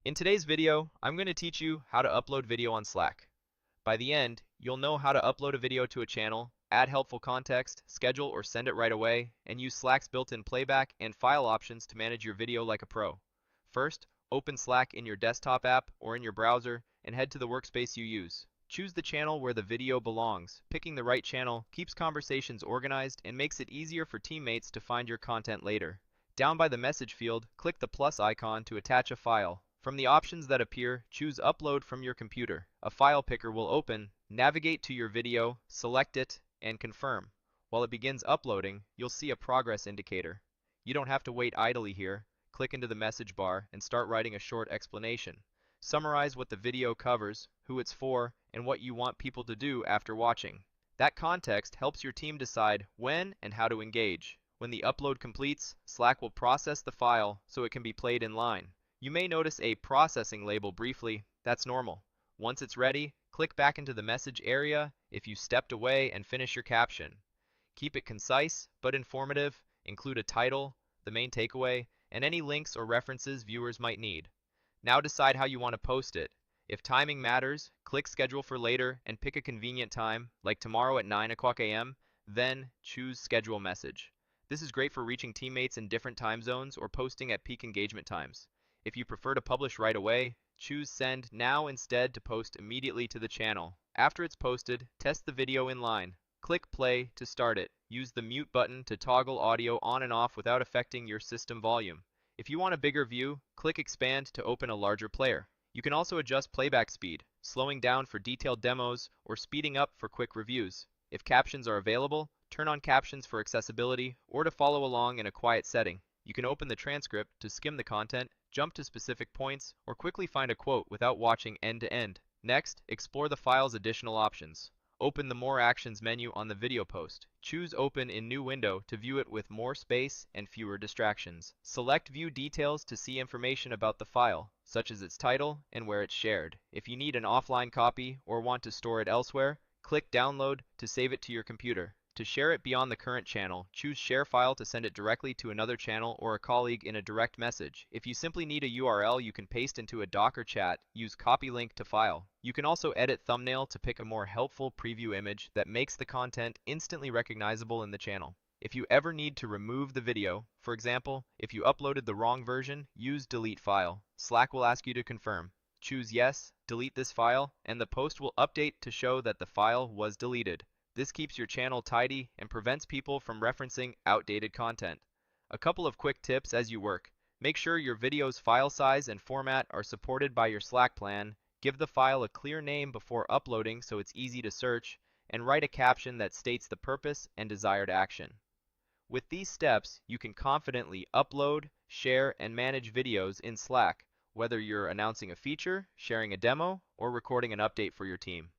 In today's video, I'm going to teach you how to upload video on Slack. By the end, you'll know how to upload a video to a channel, add helpful context, schedule or send it right away, and use Slack's built-in playback and file options to manage your video like a pro. First, open Slack in your desktop app or in your browser and head to the workspace you use. Choose the channel where the video belongs. Picking the right channel keeps conversations organized and makes it easier for teammates to find your content later. Down by the message field, click the plus icon to attach a file. From the options that appear, choose Upload from your computer. A file picker will open. Navigate to your video, select it, and confirm. While it begins uploading, you'll see a progress indicator. You don't have to wait idly here. Click into the message bar and start writing a short explanation. Summarize what the video covers, who it's for, and what you want people to do after watching. That context helps your team decide when and how to engage. When the upload completes, Slack will process the file so it can be played in line. You may notice a processing label briefly. That's normal. Once it's ready, click back into the message area if you stepped away and finish your caption. Keep it concise but informative. Include a title, the main takeaway, and any links or references viewers might need. Now decide how you want to post it. If timing matters, click Schedule for later and pick a convenient time, like tomorrow at 9 o'clock a.m., then choose Schedule Message. This is great for reaching teammates in different time zones or posting at peak engagement times. If you prefer to publish right away, choose Send Now instead to post immediately to the channel. After it's posted, test the video in line. Click Play to start it. Use the mute button to toggle audio on and off without affecting your system volume. If you want a bigger view, click Expand to open a larger player. You can also adjust playback speed, slowing down for detailed demos or speeding up for quick reviews. If captions are available, turn on captions for accessibility or to follow along in a quiet setting. You can open the transcript to skim the content, jump to specific points, or quickly find a quote without watching end to end. Next, explore the file's additional options. Open the More Actions menu on the video post. Choose Open in New Window to view it with more space and fewer distractions. Select View Details to see information about the file, such as its title and where it's shared. If you need an offline copy or want to store it elsewhere, click Download to save it to your computer. To share it beyond the current channel, choose Share File to send it directly to another channel or a colleague in a direct message. If you simply need a URL you can paste into a doc or chat, use Copy Link to File. You can also edit thumbnail to pick a more helpful preview image that makes the content instantly recognizable in the channel. If you ever need to remove the video, for example, if you uploaded the wrong version, use Delete File. Slack will ask you to confirm. Choose Yes, delete this file, and the post will update to show that the file was deleted. This keeps your channel tidy and prevents people from referencing outdated content. A couple of quick tips as you work. Make sure your video's file size and format are supported by your Slack plan. Give the file a clear name before uploading so it's easy to search, and write a caption that states the purpose and desired action. With these steps, you can confidently upload, share, and manage videos in Slack, whether you're announcing a feature, sharing a demo, or recording an update for your team.